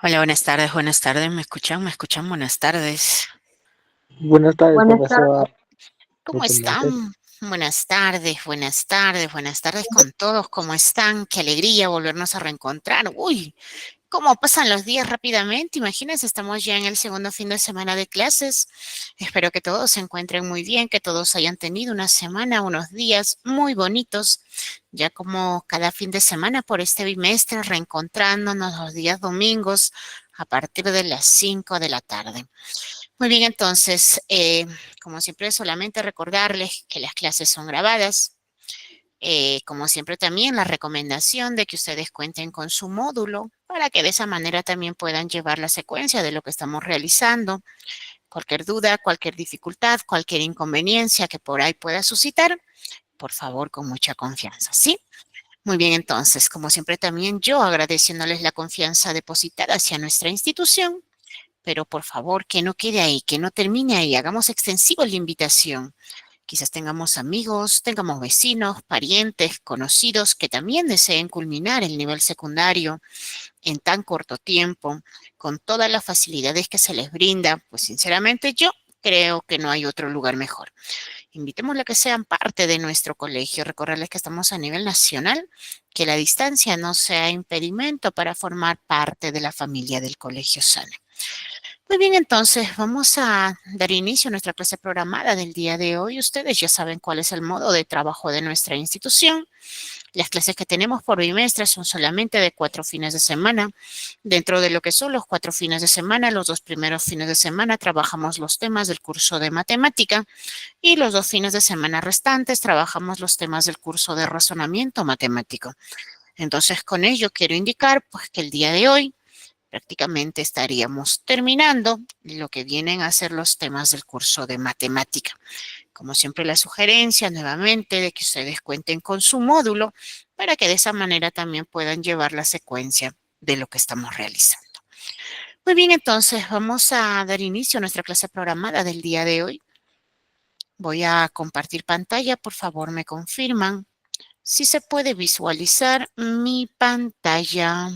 Hola, buenas tardes, ¿me escuchan? ¿Me escuchan? Buenas tardes. Buenas tardes, Buenas tardes. profesor ¿Cómo Lupe Montes. están? Buenas tardes, buenas tardes, buenas tardes con todos. ¿Cómo están? Qué alegría volvernos a reencontrar. Uy, cómo pasan los días rápidamente. Imagínense, estamos ya en el segundo fin de semana de clases. Espero que todos se encuentren muy bien, que todos hayan tenido una semana, unos días muy bonitos, ya como cada fin de semana por este bimestre, reencontrándonos los días domingos a partir de las 5 de la tarde. Muy bien, entonces, como siempre, solamente recordarles que las clases son grabadas. Como siempre, también la recomendación de que ustedes cuenten con su módulo para que de esa manera también puedan llevar la secuencia de lo que estamos realizando. Cualquier duda, cualquier dificultad, cualquier inconveniencia que por ahí pueda suscitar, por favor, con mucha confianza, ¿sí? Muy bien, entonces, como siempre, también yo agradeciéndoles la confianza depositada hacia nuestra institución, pero por favor que no quede ahí, que no termine ahí, hagamos extensivo la invitación. Quizás tengamos amigos, tengamos vecinos, parientes, conocidos que también deseen culminar el nivel secundario en tan corto tiempo, con todas las facilidades que se les brinda, pues sinceramente yo creo que no hay otro lugar mejor. Invitémosle a que sean parte de nuestro colegio, recordarles que estamos a nivel nacional, que la distancia no sea impedimento para formar parte de la familia del Colegio Sana. Muy bien, entonces vamos a dar inicio a nuestra clase programada del día de hoy. Ustedes ya saben cuál es el modo de trabajo de nuestra institución. Las clases que tenemos por bimestre son solamente de 4 fines de semana. Dentro de lo que son los 4 fines de semana, los 2 primeros fines de semana trabajamos los temas del curso de matemática y los 2 fines de semana restantes trabajamos los temas del curso de razonamiento matemático. Entonces, con ello quiero indicar pues que el día de hoy prácticamente estaríamos terminando lo que vienen a ser los temas del curso de matemática. Como siempre, la sugerencia nuevamente de que ustedes cuenten con su módulo para que de esa manera también puedan llevar la secuencia de lo que estamos realizando. Muy bien, entonces vamos a dar inicio a nuestra clase programada del día de hoy. Voy a compartir pantalla, por favor me confirman si se puede visualizar mi pantalla.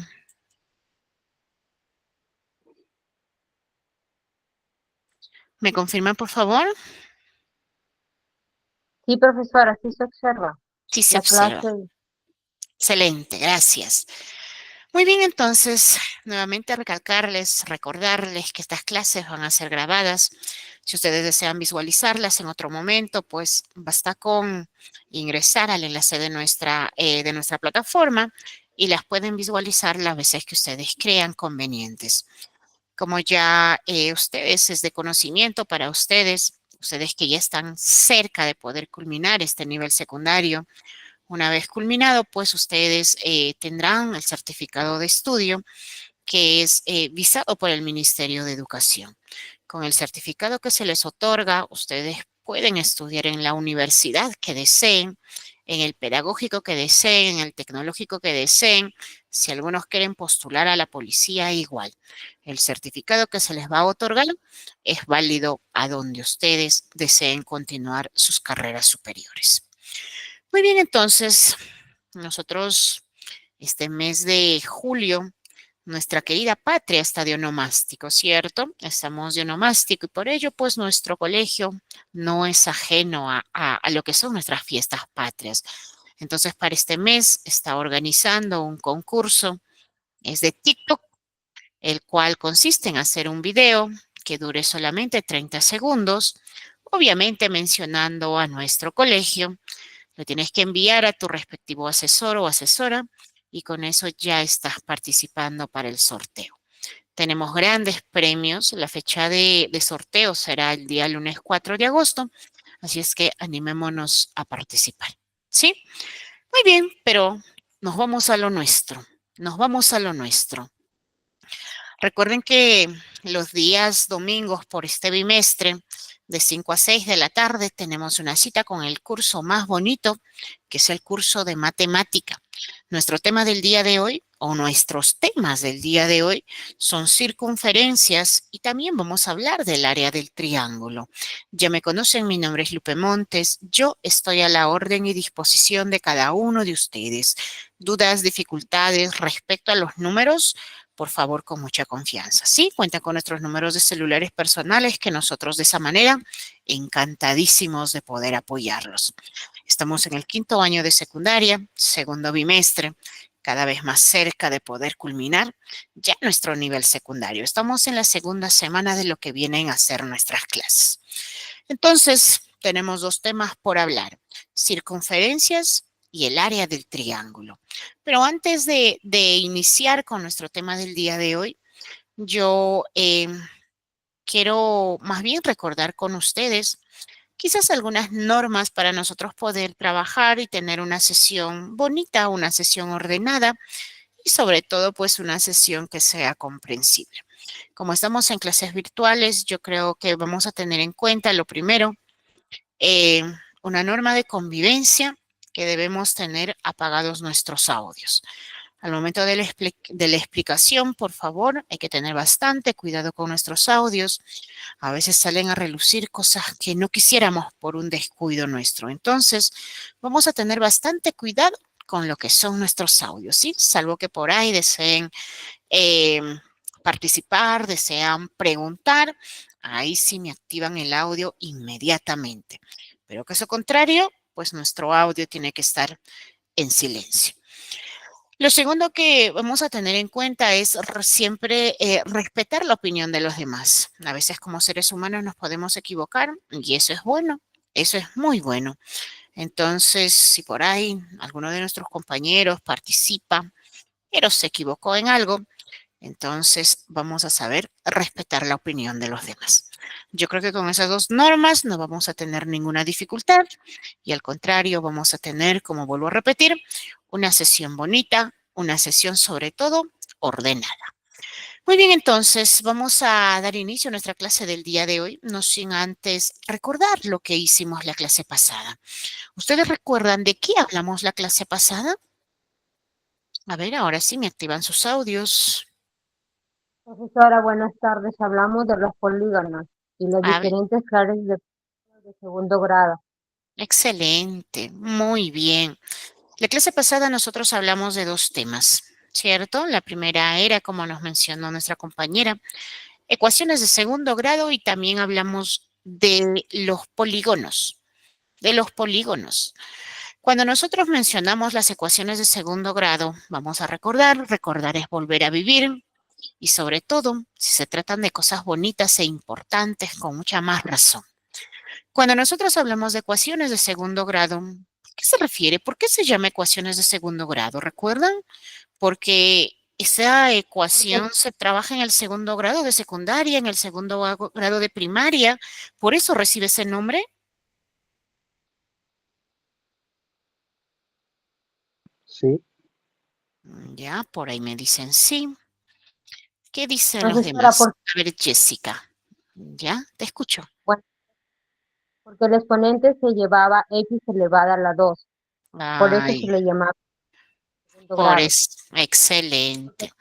¿Me confirman, por favor? Sí, profesora, sí se observa Sí se la observa. clase. Excelente, gracias. Muy bien, entonces, nuevamente recalcarles, recordarles que estas clases van a ser grabadas. Si ustedes desean visualizarlas en otro momento, pues basta con ingresar al enlace de nuestra plataforma y las pueden visualizar las veces que ustedes crean convenientes. Como ya ustedes es de conocimiento para ustedes, ustedes que ya están cerca de poder culminar este nivel secundario, una vez culminado, pues ustedes tendrán el certificado de estudio que es visado por el Ministerio de Educación. Con el certificado que se les otorga, ustedes pueden estudiar en la universidad que deseen, en el pedagógico que deseen, en el tecnológico que deseen. Si algunos quieren postular a la policía, igual. El certificado que se les va a otorgar es válido a donde ustedes deseen continuar sus carreras superiores. Muy bien, entonces, nosotros este mes de julio, nuestra querida patria está de onomástico, ¿cierto? Estamos de onomástico y por ello, pues, nuestro colegio no es ajeno a lo que son nuestras fiestas patrias. Entonces, para este mes está organizando un concurso, es de TikTok, el cual consiste en hacer un video que dure solamente 30 segundos, obviamente mencionando a nuestro colegio. Lo tienes que enviar a tu respectivo asesor o asesora y con eso ya estás participando para el sorteo. Tenemos grandes premios. La fecha de sorteo será el día lunes 4 de agosto, así es que animémonos a participar. ¿Sí? Muy bien, pero nos vamos a lo nuestro. Nos vamos a lo nuestro. Recuerden que los días domingos por este bimestre, de 5 a 6 de la tarde, tenemos una cita con el curso más bonito, que es el curso de matemática. Nuestro tema del día de hoy, o nuestros temas del día de hoy, son circunferencias y también vamos a hablar del área del triángulo. Ya me conocen, mi nombre es Lupe Montes. Yo estoy a la orden y disposición de cada uno de ustedes. Dudas, dificultades respecto a los números, por favor, con mucha confianza. Sí, cuentan con nuestros números de celulares personales que nosotros de esa manera encantadísimos de poder apoyarlos. Estamos en el 5º año de secundaria, segundo bimestre, cada vez más cerca de poder culminar ya nuestro nivel secundario. Estamos en la segunda semana de lo que vienen a ser nuestras clases. Entonces, tenemos 2 temas por hablar: circunferencias y el área del triángulo. Pero antes de iniciar con nuestro tema del día de hoy, yo quiero más bien recordar con ustedes quizás algunas normas para nosotros poder trabajar y tener una sesión bonita, una sesión ordenada y sobre todo pues una sesión que sea comprensible. Como estamos en clases virtuales, yo creo que vamos a tener en cuenta lo primero, una norma de convivencia, que debemos tener apagados nuestros audios. Al momento de la explicación, por favor, hay que tener bastante cuidado con nuestros audios. A veces salen a relucir cosas que no quisiéramos por un descuido nuestro. Entonces, vamos a tener bastante cuidado con lo que son nuestros audios, ¿sí? Salvo que por ahí deseen participar, desean preguntar, ahí sí me activan el audio inmediatamente. Pero caso contrario, pues nuestro audio tiene que estar en silencio. Lo segundo que vamos a tener en cuenta es siempre respetar la opinión de los demás. A veces como seres humanos nos podemos equivocar y eso es bueno, eso es muy bueno. Entonces, si por ahí alguno de nuestros compañeros participa, pero se equivocó en algo, entonces vamos a saber respetar la opinión de los demás. Yo creo que con esas 2 normas no vamos a tener ninguna dificultad y al contrario vamos a tener, como vuelvo a repetir, una sesión bonita, una sesión sobre todo ordenada. Muy bien, entonces vamos a dar inicio a nuestra clase del día de hoy, no sin antes recordar lo que hicimos la clase pasada. ¿Ustedes recuerdan de qué hablamos la clase pasada? A ver, ahora sí me activan sus audios. Profesora, buenas tardes. Hablamos de los polígonos y las A ver, diferentes clases de segundo grado. excelente, muy bien. La clase pasada nosotros hablamos de 2 temas, ¿cierto? La primera era, como nos mencionó nuestra compañera, ecuaciones de segundo grado y también hablamos de los polígonos, Cuando nosotros mencionamos las ecuaciones de segundo grado, vamos a recordar es volver a vivir y sobre todo, si se tratan de cosas bonitas e importantes, con mucha más razón. Cuando nosotros hablamos de ecuaciones de segundo grado, ¿a qué se refiere? ¿Por qué se llama ecuaciones de segundo grado? ¿Recuerdan? Porque esa Porque, ecuación se trabaja en el segundo grado de secundaria, en el segundo grado de primaria, por eso recibe ese nombre. Sí, Ya, por ahí me dicen sí. ¿Qué dicen los profesora, demás? A ver, Jessica. Ya, te escucho. bueno, porque el exponente se llevaba x elevada a la 2. Por eso se Ay, le llamaba segundo por grado. eso. Porque Excelente.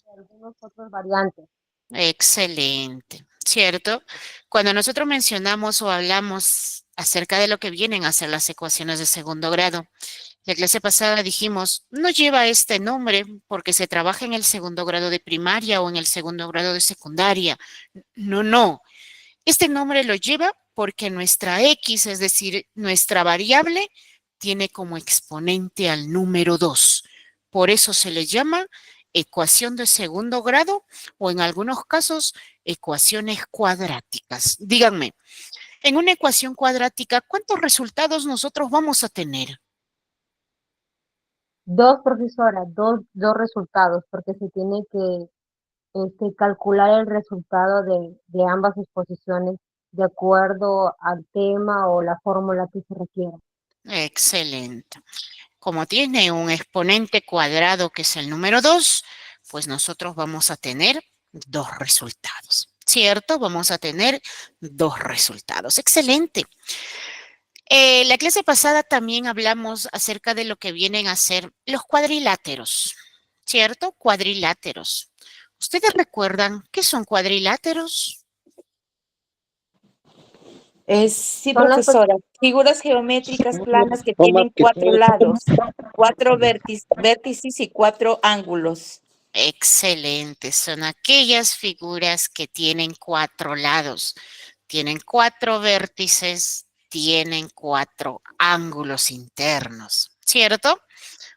hay algunos otros variantes. Excelente, ¿cierto? Cuando nosotros mencionamos o hablamos acerca de lo que vienen a ser las ecuaciones de segundo grado, la clase pasada dijimos, no lleva este nombre porque se trabaja en el segundo grado de primaria o en el segundo grado de secundaria. No, no. Este nombre lo lleva porque nuestra X, es decir, nuestra variable, tiene como exponente al número 2. Por eso se le llama ecuación de segundo grado o en algunos casos ecuaciones cuadráticas. Díganme, en una ecuación cuadrática, ¿cuántos resultados nosotros vamos a tener? 2, profesora, dos resultados, porque se tiene que calcular el resultado de ambas exposiciones de acuerdo al tema o la fórmula que se requiera. Excelente. Como tiene un exponente cuadrado que es el número 2, pues nosotros vamos a tener 2 resultados, ¿cierto? Vamos a tener 2 resultados. Excelente. La clase pasada también hablamos acerca de lo que vienen a ser los cuadriláteros, ¿cierto? Cuadriláteros. ¿Ustedes recuerdan qué son cuadriláteros? Sí, Son las profesora. Figuras geométricas planas que formas tienen que 4 tienen lados, 4 vértices y 4 ángulos. Excelente. Son aquellas figuras que tienen 4 lados, tienen 4 vértices, tienen 4 ángulos internos, ¿cierto?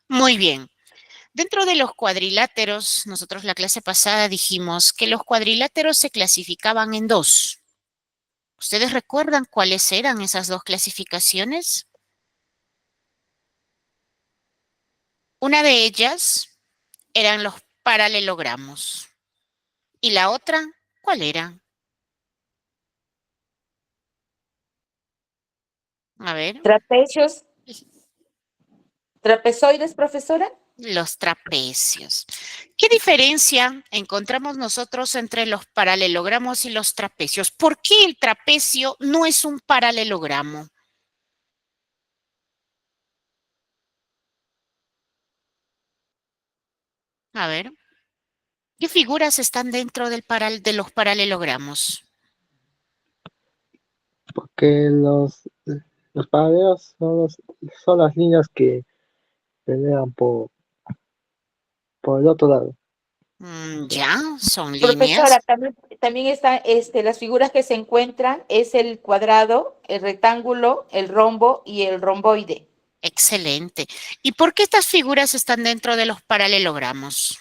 Muy bien. Dentro de los cuadriláteros, nosotros la clase pasada dijimos que los cuadriláteros se clasificaban en 2. ¿Ustedes recuerdan cuáles eran esas 2 clasificaciones? Una de ellas eran los paralelogramos. ¿Y la otra cuál era? A ver, Trapecios, trapezoides, profesora. los trapecios. ¿Qué diferencia encontramos nosotros entre los paralelogramos y los trapecios? ¿Por qué el trapecio no es un paralelogramo? A ver, ¿qué figuras están dentro de los paralelogramos? Porque los paralelos son las líneas que pelean por el otro lado. Ya, son Profesora, líneas. también están las figuras que se encuentran, es el cuadrado, el rectángulo, el rombo y el romboide. Excelente. ¿Y por qué estas figuras están dentro de los paralelogramos?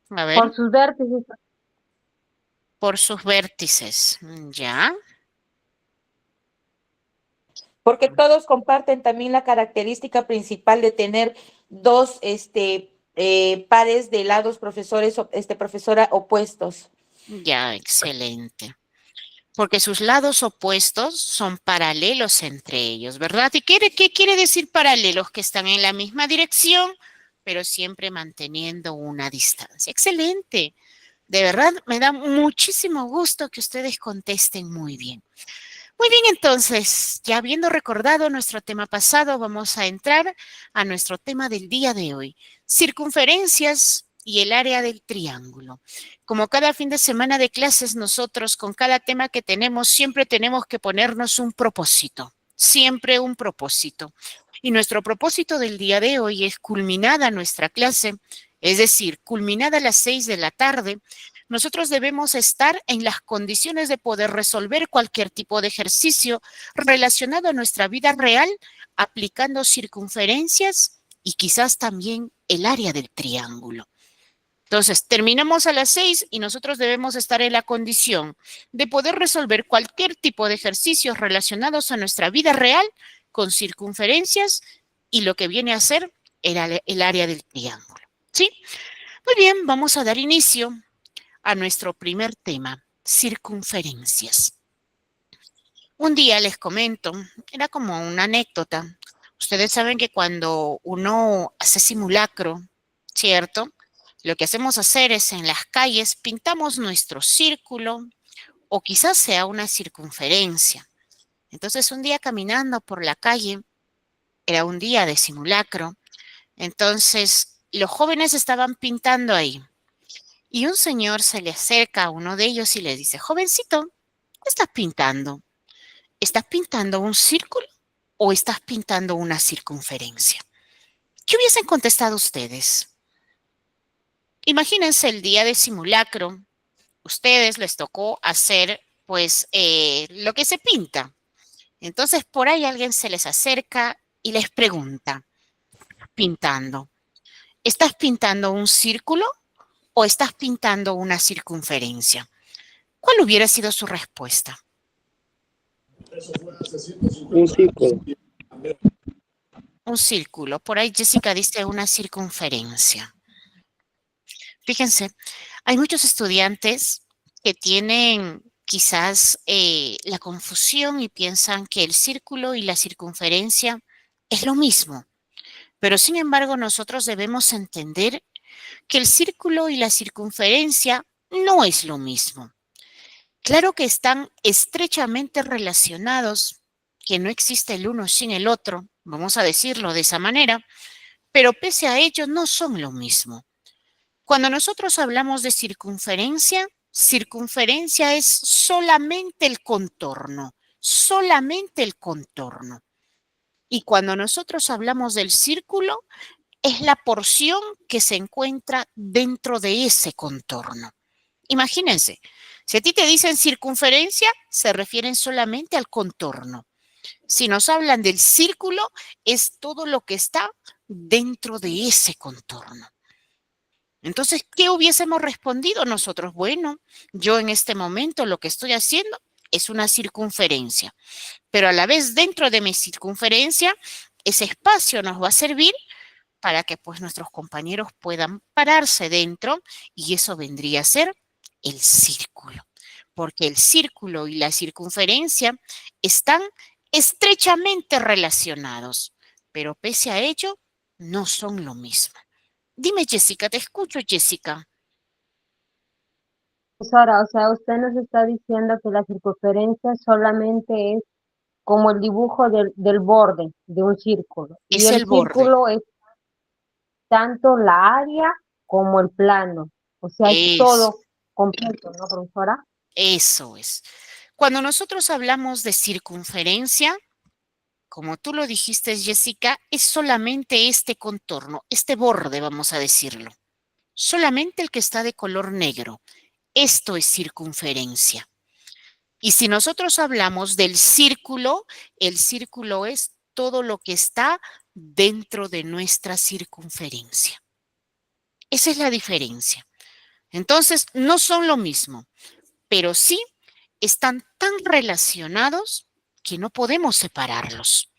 A ver, Por sus vértices. por sus vértices. Ya, Porque todos comparten también la característica principal de tener dos pares de lados profesora opuestos. ya, excelente. Porque sus lados opuestos son paralelos entre ellos, ¿verdad? ¿Y qué quiere decir paralelos? Que están en la misma dirección, pero siempre manteniendo una distancia. Excelente. De verdad, me da muchísimo gusto que ustedes contesten muy bien. Muy bien, entonces, ya habiendo recordado nuestro tema pasado, vamos a entrar a nuestro tema del día de hoy, circunferencias y el área del triángulo. Como cada fin de semana de clases, nosotros con cada tema que tenemos, siempre tenemos que ponernos un propósito, siempre un propósito. Y nuestro propósito del día de hoy es culminada nuestra clase, es decir, culminada a las 6 de la tarde, nosotros debemos estar en las condiciones de poder resolver cualquier tipo de ejercicio relacionado a nuestra vida real, aplicando circunferencias y quizás también el área del triángulo. Entonces, terminamos a las 6 y nosotros debemos estar en la condición de poder resolver cualquier tipo de ejercicios relacionados a nuestra vida real con circunferencias y lo que viene a ser el área del triángulo. ¿Sí? Muy bien, vamos a dar inicio a nuestro primer tema, circunferencias. Un día les comento, era como una anécdota. Ustedes saben que cuando uno hace simulacro, ¿cierto? Lo que hacemos hacer es en las calles pintamos nuestro círculo o quizás sea una circunferencia. Entonces un día caminando por la calle, era un día de simulacro, entonces los jóvenes estaban pintando ahí. Y un señor se le acerca a uno de ellos y le dice, jovencito, ¿qué estás pintando? ¿Estás pintando un círculo o estás pintando una circunferencia? ¿Qué hubiesen contestado ustedes? Imagínense el día de simulacro. Ustedes les tocó hacer, pues, lo que se pinta. Entonces, por ahí alguien se les acerca y les pregunta, pintando, ¿estás pintando un círculo o estás pintando una circunferencia? ¿Cuál hubiera sido su respuesta? Un círculo. Un círculo. Por ahí Jessica dice una circunferencia. Fíjense, hay muchos estudiantes que tienen quizás la confusión y piensan que el círculo y la circunferencia es lo mismo. Pero sin embargo, nosotros debemos entender que el círculo y la circunferencia no es lo mismo. Claro que están estrechamente relacionados, que no existe el uno sin el otro, vamos a decirlo de esa manera, pero pese a ello no son lo mismo. Cuando nosotros hablamos de circunferencia, circunferencia es solamente el contorno, solamente el contorno. Y cuando nosotros hablamos del círculo, es la porción que se encuentra dentro de ese contorno. Imagínense, si a ti te dicen circunferencia, se refieren solamente al contorno. Si nos hablan del círculo, es todo lo que está dentro de ese contorno. Entonces, ¿qué hubiésemos respondido nosotros? Bueno, yo en este momento lo que estoy haciendo es una circunferencia, pero a la vez dentro de mi circunferencia, ese espacio nos va a servir para que pues nuestros compañeros puedan pararse dentro y eso vendría a ser el círculo, porque el círculo y la circunferencia están estrechamente relacionados, pero pese a ello no son lo mismo. Dime, Jessica, te escucho, Jessica. Profesora, o sea, usted nos está diciendo que la circunferencia solamente es como el dibujo del borde de un círculo, y Es el el borde. círculo es tanto la área como el plano, o sea, es Eso, todo completo, ¿no, profesora? eso es. Cuando nosotros hablamos de circunferencia, como tú lo dijiste, Jessica, es solamente este contorno, este borde, vamos a decirlo. Solamente el que está de color negro. Esto es circunferencia. Y si nosotros hablamos del círculo, el círculo es todo lo que está dentro de nuestra circunferencia. Esa es la diferencia. Entonces, no son lo mismo, pero sí están tan relacionados que no podemos separarlos.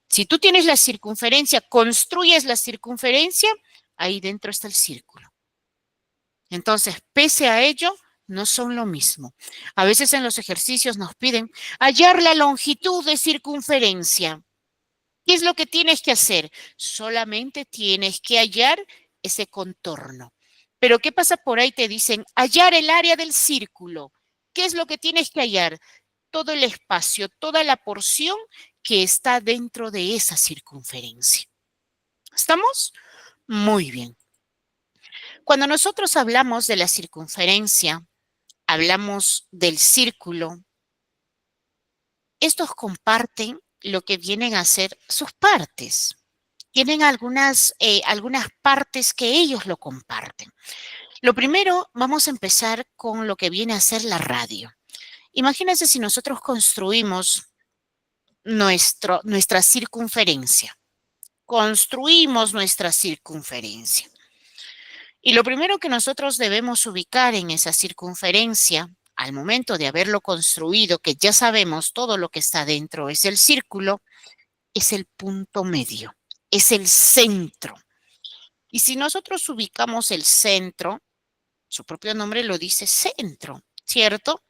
Si tú tienes la circunferencia, construyes la circunferencia, ahí dentro está el círculo. Entonces, pese a ello, no son lo mismo. A veces en los ejercicios nos piden hallar la longitud de circunferencia. ¿Qué es lo que tienes que hacer? Solamente tienes que hallar ese contorno. Pero ¿qué pasa por ahí? Te dicen hallar el área del círculo. ¿Qué es lo que tienes que hallar? Todo el espacio, toda la porción que está dentro de esa circunferencia. ¿Estamos? Muy bien. Cuando nosotros hablamos de la circunferencia, hablamos del círculo, estos comparten lo que vienen a ser sus partes. Tienen algunas partes que ellos lo comparten. Lo primero, vamos a empezar con lo que viene a ser la radio. Imagínense si nosotros construimos nuestra circunferencia. Construimos nuestra circunferencia. Y lo primero que nosotros debemos ubicar en esa circunferencia, al momento de haberlo construido, que ya sabemos todo lo que está dentro es el círculo, es el punto medio, es el centro. Y si nosotros ubicamos el centro, su propio nombre lo dice centro, ¿cierto?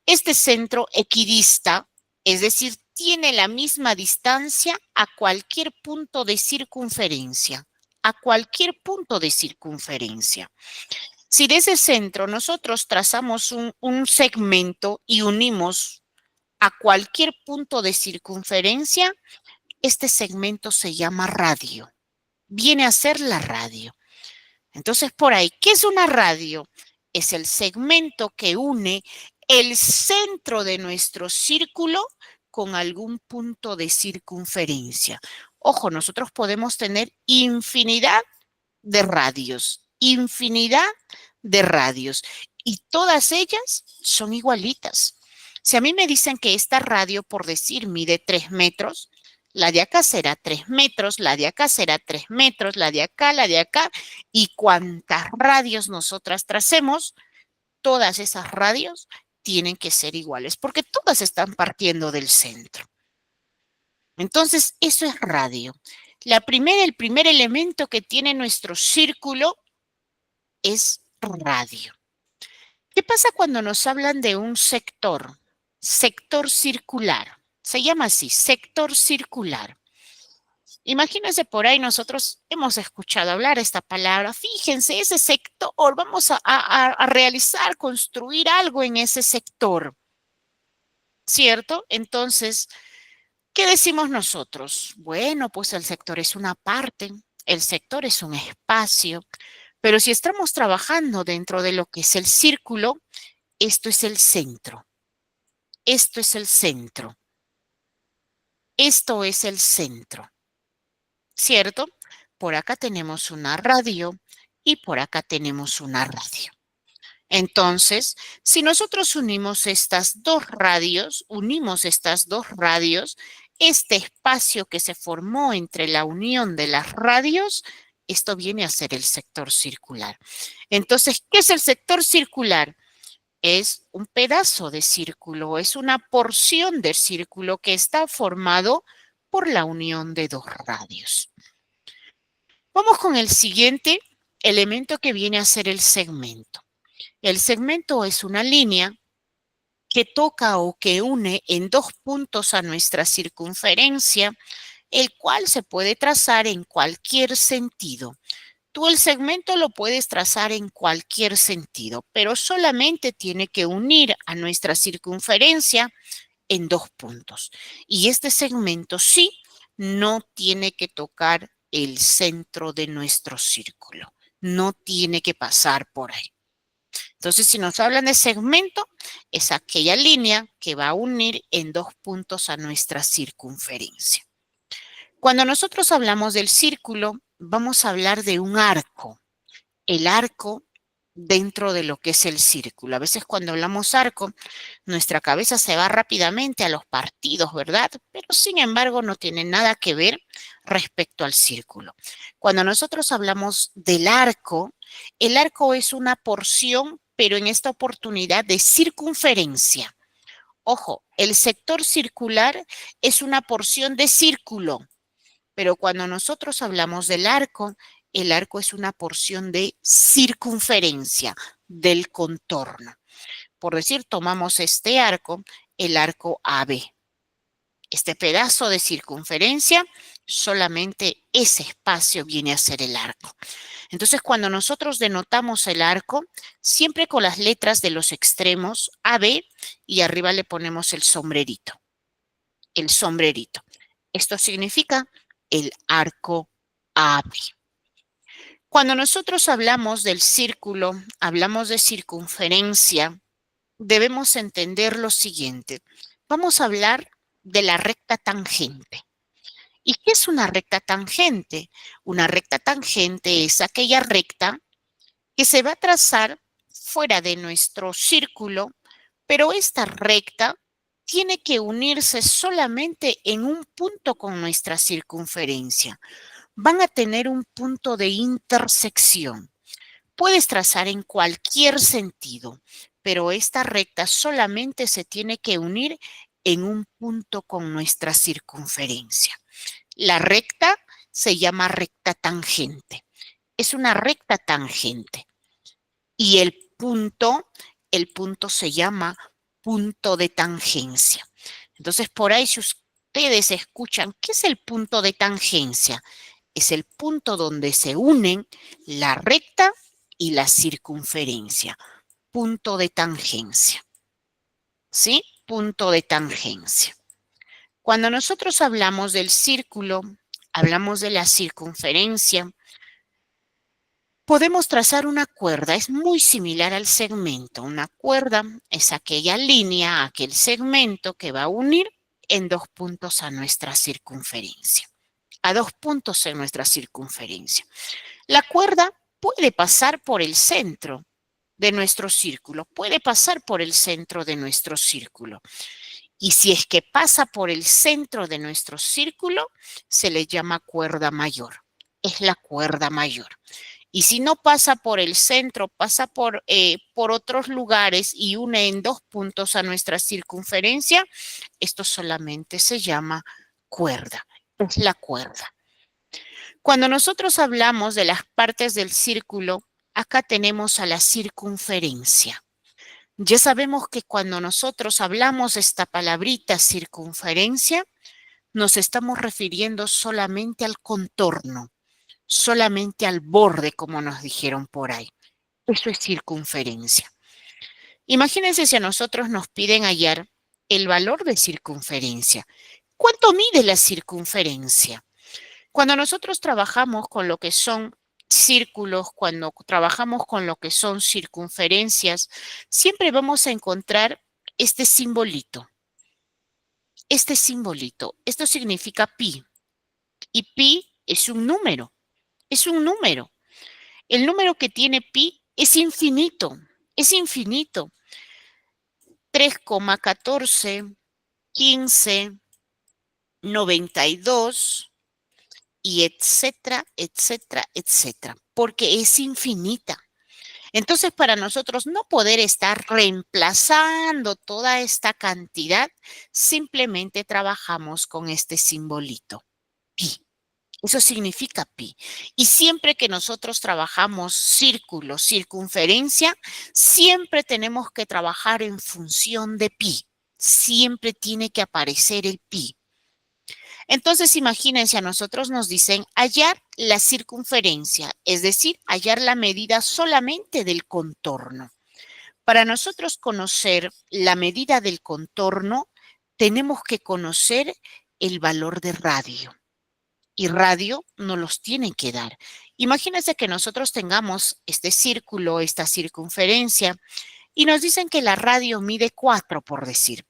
Este centro equidista, es decir, tiene la misma distancia a cualquier punto de circunferencia, a cualquier punto de circunferencia. Si de ese centro nosotros trazamos un segmento y unimos a cualquier punto de circunferencia, este segmento se llama radio. Viene a ser la radio. Entonces, por ahí, ¿qué es una radio? Es el segmento que une el centro de nuestro círculo con algún punto de circunferencia. Ojo, nosotros podemos tener infinidad de radios, infinidad de radios, y todas ellas son igualitas. Si a mí me dicen que esta radio, por decir, mide 3 metros, la de acá será 3 metros, la de acá será 3 metros, la de acá, y cuantas radios nosotras tracemos, todas esas radios tienen que ser iguales, porque todas están partiendo del centro. Entonces, eso es radio. El primer elemento que tiene nuestro círculo es radio. ¿Qué pasa cuando nos hablan de un sector? Sector circular. Se llama así, sector circular. Imagínense por ahí, nosotros hemos escuchado hablar esta palabra. Fíjense, ese sector, vamos a realizar, construir algo en ese sector, ¿cierto? Entonces, ¿qué decimos nosotros? Bueno, pues el sector es una parte, el sector es un espacio, pero si estamos trabajando dentro de lo que es el círculo, esto es el centro. Esto es el centro. Esto es el centro. ¿cierto? Por acá tenemos una radio y por acá tenemos una radio. Entonces, si nosotros unimos estas dos radios, este espacio que se formó entre la unión de las radios, esto viene a ser el sector circular. Entonces, ¿qué es el sector circular? Es un pedazo de círculo, es una porción del círculo que está formado por la unión de dos radios. Vamos con el siguiente elemento que viene a ser el segmento. El segmento es una línea que toca o que une en dos puntos a nuestra circunferencia, el cual se puede trazar en cualquier sentido. Tú el segmento lo puedes trazar en cualquier sentido, pero solamente tiene que unir a nuestra circunferencia en dos puntos. Y este segmento sí no tiene que tocar el centro de nuestro círculo, no tiene que pasar por ahí. Entonces, si nos hablan de segmento, es aquella línea que va a unir en dos puntos a nuestra circunferencia. Cuando nosotros hablamos del círculo, vamos a hablar de un arco. El arco dentro de lo que es el círculo. A veces cuando hablamos arco, nuestra cabeza se va rápidamente a los partidos, ¿verdad? Pero sin embargo no tiene nada que ver respecto al círculo. Cuando nosotros hablamos del arco, el arco es una porción, pero en esta oportunidad de circunferencia. Ojo, el sector circular es una porción de círculo, pero cuando nosotros hablamos del arco, el arco es una porción de circunferencia del contorno. Por decir, tomamos este arco, el arco AB. Este pedazo de circunferencia, solamente ese espacio viene a ser el arco. Entonces, cuando nosotros denotamos el arco, siempre con las letras de los extremos AB y arriba le ponemos el sombrerito. El sombrerito. Esto significa el arco AB. Cuando nosotros hablamos del círculo, hablamos de circunferencia, debemos entender lo siguiente. Vamos a hablar de la recta tangente. ¿Y qué es una recta tangente? Una recta tangente es aquella recta que se va a trazar fuera de nuestro círculo, pero esta recta tiene que unirse solamente en un punto con nuestra circunferencia. Van a tener un punto de intersección. Puedes trazar en cualquier sentido, pero esta recta solamente se tiene que unir en un punto con nuestra circunferencia. La recta se llama recta tangente. Es una recta tangente. Y el punto se llama punto de tangencia. Entonces, por ahí si ustedes escuchan, ¿qué es el punto de tangencia? Es el punto donde se unen la recta y la circunferencia. Punto de tangencia. ¿Sí? Punto de tangencia. Cuando nosotros hablamos del círculo, hablamos de la circunferencia, podemos trazar una cuerda. Es muy similar al segmento. Una cuerda es aquella línea, aquel segmento que va a unir en dos puntos a nuestra circunferencia. A dos puntos en nuestra circunferencia. La cuerda puede pasar por el centro de nuestro círculo, puede pasar por el centro de nuestro círculo. Y si es que pasa por el centro de nuestro círculo, se le llama cuerda mayor. Es la cuerda mayor. Y si no pasa por el centro, pasa por otros lugares y une en dos puntos a nuestra circunferencia, esto solamente se llama cuerda. Es la cuerda. Cuando nosotros hablamos de las partes del círculo, acá tenemos a la circunferencia. Ya sabemos que cuando nosotros hablamos esta palabrita circunferencia, nos estamos refiriendo solamente al contorno, solamente al borde, como nos dijeron por ahí. Eso es circunferencia. Imagínense si a nosotros nos piden hallar el valor de circunferencia. ¿Cuánto mide la circunferencia? Cuando nosotros trabajamos con lo que son círculos, cuando trabajamos con lo que son circunferencias, siempre vamos a encontrar este simbolito. Este simbolito. Esto significa pi. Y pi es un número, es un número. El número que tiene pi es infinito, es infinito. 3,14, 15, 92 y etcétera, etcétera, etcétera, porque es infinita. Entonces, para nosotros no poder estar reemplazando toda esta cantidad, simplemente trabajamos con este simbolito, pi. Eso significa pi. Y siempre que nosotros trabajamos círculo, circunferencia, siempre tenemos que trabajar en función de pi. Siempre tiene que aparecer el pi. Entonces, imagínense, a nosotros nos dicen hallar la circunferencia, es decir, hallar la medida solamente del contorno. Para nosotros conocer la medida del contorno, tenemos que conocer el valor de radio. Y radio nos los tienen que dar. Imagínense que nosotros tengamos este círculo, esta circunferencia, y nos dicen que la radio mide 4, por decir,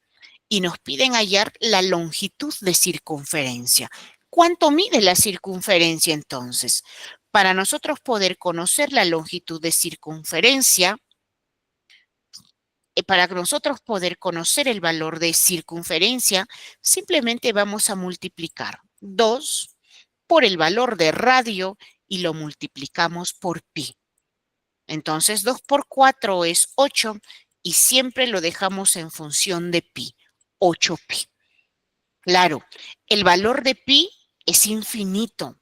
y nos piden hallar la longitud de circunferencia. ¿Cuánto mide la circunferencia entonces? Para nosotros poder conocer la longitud de circunferencia, para nosotros poder conocer el valor de circunferencia, simplemente vamos a multiplicar 2 por el valor de radio y lo multiplicamos por pi. Entonces 2 por 4 es 8 y siempre lo dejamos en función de pi, 8pi. Claro, el valor de pi es infinito.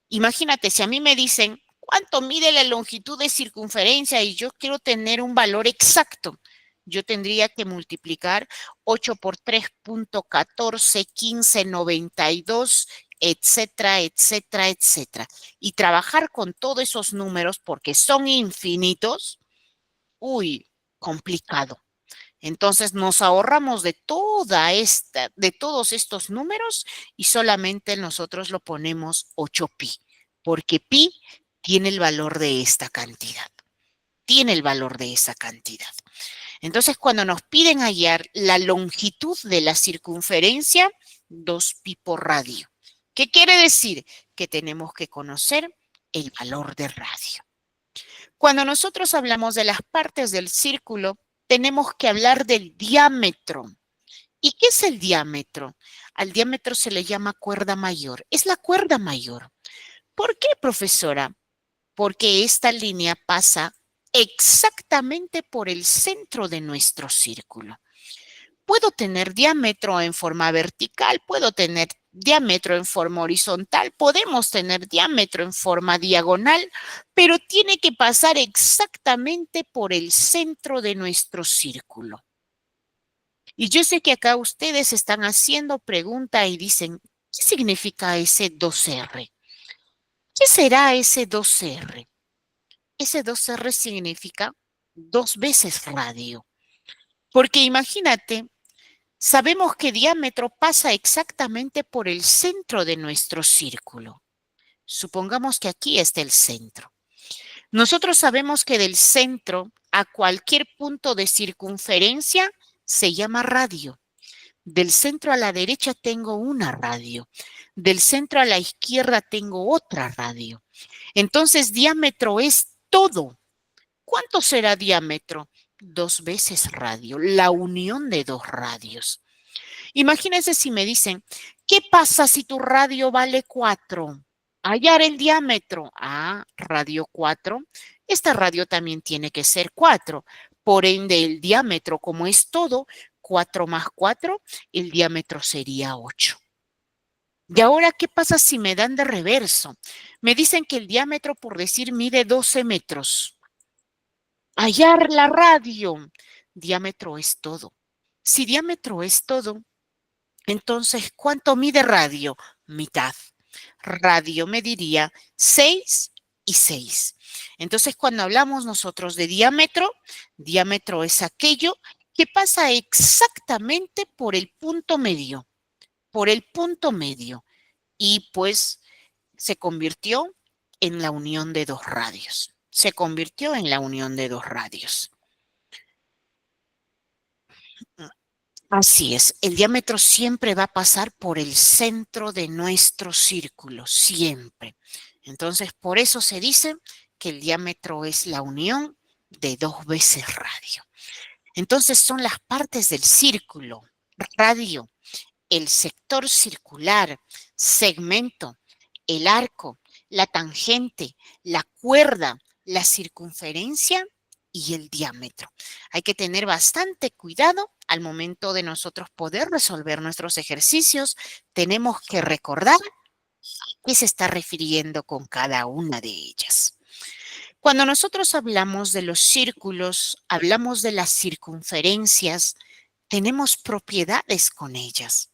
Imagínate, si a mí me dicen, ¿cuánto mide la longitud de circunferencia? Y yo quiero tener un valor exacto. Yo tendría que multiplicar 8 por 3.14, 15, 92, etcétera, etcétera, etcétera. Y trabajar con todos esos números porque son infinitos, uy, complicado. Entonces nos ahorramos de de todos estos números y solamente nosotros lo ponemos 8pi, porque pi tiene el valor de esta cantidad. Tiene el valor de esa cantidad. Entonces, cuando nos piden hallar la longitud de la circunferencia, 2pi por radio. ¿Qué quiere decir? Que tenemos que conocer el valor de radio. Cuando nosotros hablamos de las partes del círculo, tenemos que hablar del diámetro. ¿Y qué es el diámetro? Al diámetro se le llama cuerda mayor. Es la cuerda mayor. ¿Por qué, profesora? Porque esta línea pasa exactamente por el centro de nuestro círculo. Puedo tener diámetro en forma vertical, puedo tener diámetro en forma horizontal, podemos tener diámetro en forma diagonal, pero tiene que pasar exactamente por el centro de nuestro círculo. Y yo sé que acá ustedes están haciendo pregunta y dicen, ¿qué significa ese 2R? ¿Qué será ese 2R? Ese 2R significa 2 veces radio. Porque imagínate, sabemos que diámetro pasa exactamente por el centro de nuestro círculo. Supongamos que aquí está el centro. Nosotros sabemos que del centro a cualquier punto de circunferencia se llama radio. Del centro a la derecha tengo una radio. Del centro a la izquierda tengo otra radio. Entonces, diámetro es todo. ¿Cuánto será diámetro? 2 veces radio, la unión de 2 radios. Imagínense si me dicen, ¿qué pasa si tu radio vale 4? Hallar el diámetro. Ah, radio 4. Esta radio también tiene que ser 4. Por ende, el diámetro, como es todo, 4 más 4, el diámetro sería 8. Y ahora, ¿qué pasa si me dan de reverso? Me dicen que el diámetro, por decir, mide 12 metros. Hallar la radio. Diámetro es todo. Si diámetro es todo, entonces, ¿cuánto mide radio? Mitad. Radio mediría 6 y 6. Entonces, cuando hablamos nosotros de diámetro, diámetro es aquello que pasa exactamente por el punto medio. Por el punto medio. Y pues se convirtió en la unión de 2 radios. Se convirtió en la unión de 2 radios. Así es, el diámetro siempre va a pasar por el centro de nuestro círculo, siempre. Entonces, por eso se dice que el diámetro es la unión de 2 veces radio. Entonces, son las partes del círculo, radio, el sector circular, segmento, el arco, la tangente, la cuerda, la circunferencia y el diámetro. Hay que tener bastante cuidado al momento de nosotros poder resolver nuestros ejercicios. Tenemos que recordar a qué se está refiriendo con cada una de ellas. Cuando nosotros hablamos de los círculos, hablamos de las circunferencias, tenemos propiedades con ellas.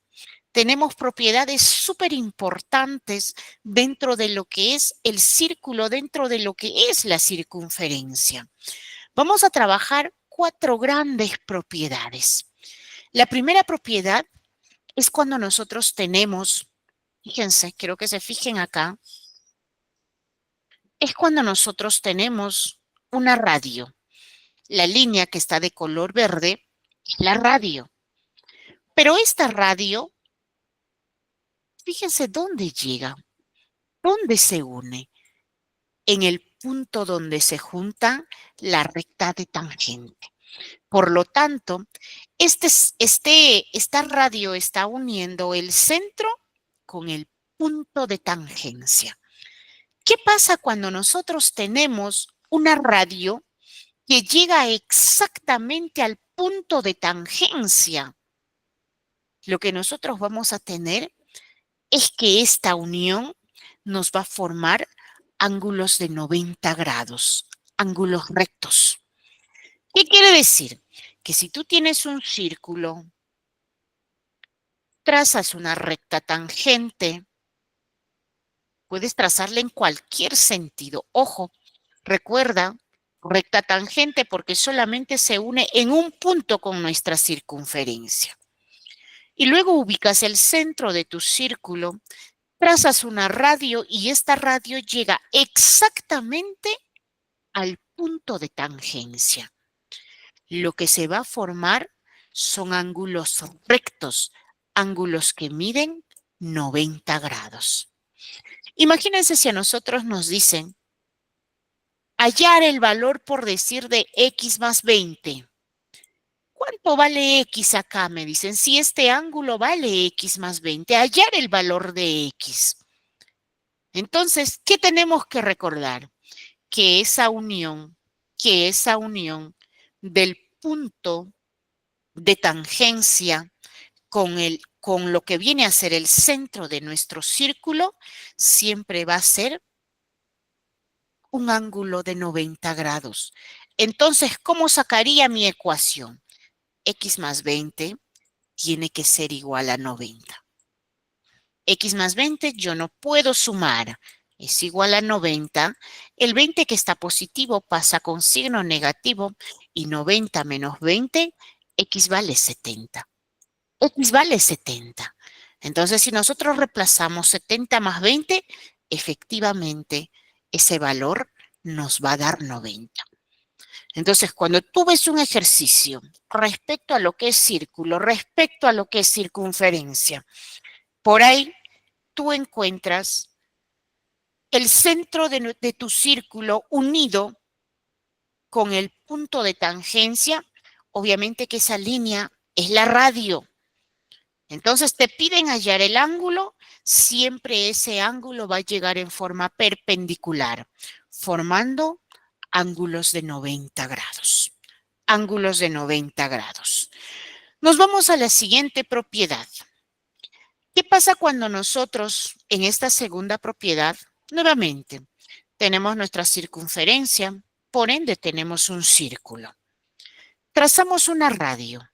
Tenemos propiedades súper importantes dentro de lo que es el círculo, dentro de lo que es la circunferencia. Vamos a trabajar 4 grandes propiedades. La primera propiedad es cuando nosotros tenemos, fíjense, quiero que se fijen acá, es cuando nosotros tenemos una radio. La línea que está de color verde es la radio. Pero esta radio, fíjense dónde llega, dónde se une. En el punto donde se junta la recta de tangente. Por lo tanto, esta radio está uniendo el centro con el punto de tangencia. ¿Qué pasa cuando nosotros tenemos una radio que llega exactamente al punto de tangencia? Lo que nosotros vamos a tener es que esta unión nos va a formar ángulos de 90 grados, ángulos rectos. ¿Qué quiere decir? Que si tú tienes un círculo, trazas una recta tangente, puedes trazarla en cualquier sentido. Ojo, recuerda, recta tangente porque solamente se une en un punto con nuestra circunferencia. Y luego ubicas el centro de tu círculo, trazas una radio y esta radio llega exactamente al punto de tangencia. Lo que se va a formar son ángulos rectos, ángulos que miden 90 grados. Imagínense si a nosotros nos dicen hallar el valor, por decir, de x más 20. ¿Cuánto vale x acá? Me dicen, si este ángulo vale x más 20, hallar el valor de x. Entonces, ¿qué tenemos que recordar? Que esa unión del punto de tangencia con lo que viene a ser el centro de nuestro círculo, siempre va a ser un ángulo de 90 grados. Entonces, ¿cómo sacaría mi ecuación? X más 20 tiene que ser igual a 90. X más 20 yo no puedo sumar, es igual a 90. El 20 que está positivo pasa con signo negativo y 90 menos 20, X vale 70. X vale 70. Entonces, si nosotros reemplazamos 70 más 20, efectivamente ese valor nos va a dar 90. Entonces, cuando tú ves un ejercicio respecto a lo que es círculo, respecto a lo que es circunferencia, por ahí tú encuentras el centro de tu círculo unido con el punto de tangencia. Obviamente que esa línea es la radio. Entonces te piden hallar el ángulo, siempre ese ángulo va a llegar en forma perpendicular, formando ángulos de 90 grados. Ángulos de 90 grados. Nos vamos a la siguiente propiedad. ¿Qué pasa cuando nosotros en esta segunda propiedad, nuevamente, tenemos nuestra circunferencia, por ende tenemos un círculo? Trazamos una radio.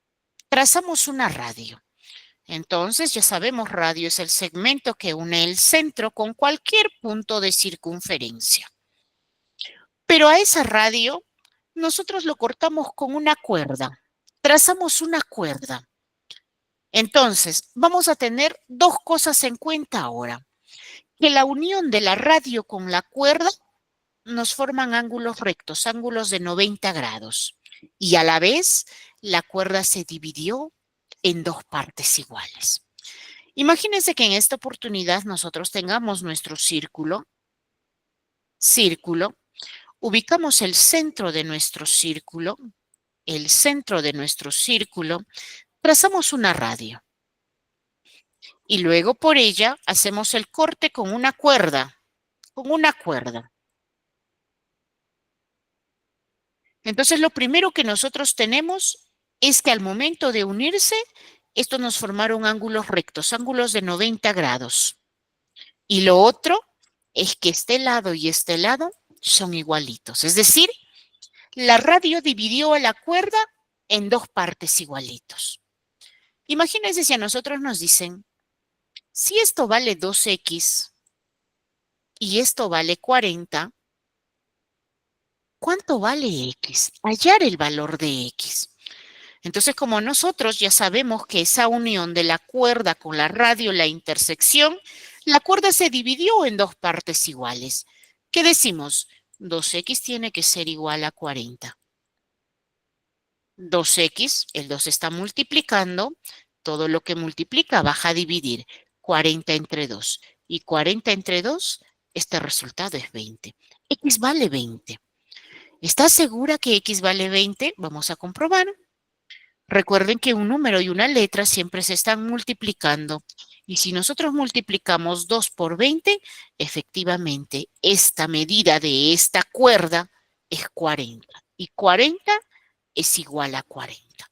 Entonces, ya sabemos, radio es el segmento que une el centro con cualquier punto de circunferencia. Pero a esa radio, nosotros lo cortamos con una cuerda. Trazamos una cuerda. Entonces, vamos a tener 2 cosas en cuenta ahora. Que la unión de la radio con la cuerda nos forman ángulos rectos, ángulos de 90 grados. Y a la vez, la cuerda se dividió en dos partes iguales. Imagínense que en esta oportunidad nosotros tengamos nuestro círculo, ubicamos el centro de nuestro círculo, trazamos una radio y luego por ella hacemos el corte con una cuerda, Entonces, lo primero que nosotros tenemos es que al momento de unirse, estos nos formaron ángulos rectos, ángulos de 90 grados. Y lo otro es que este lado y este lado son igualitos. Es decir, la radio dividió a la cuerda en dos partes igualitos. Imagínense si a nosotros nos dicen, si esto vale 2x y esto vale 40, ¿cuánto vale x? Hallar el valor de x. Entonces, como nosotros ya sabemos que esa unión de la cuerda con la radio, la intersección, la cuerda se dividió en dos partes iguales. ¿Qué decimos? 2x tiene que ser igual a 40. 2x, el 2 está multiplicando, todo lo que multiplica baja a dividir 40 entre 2. Y 40 entre 2, este resultado es 20. X vale 20. ¿Estás segura que X vale 20? Vamos a comprobar. Recuerden que un número y una letra siempre se están multiplicando. Y si nosotros multiplicamos 2 por 20, efectivamente, esta medida de esta cuerda es 40. Y 40 es igual a 40.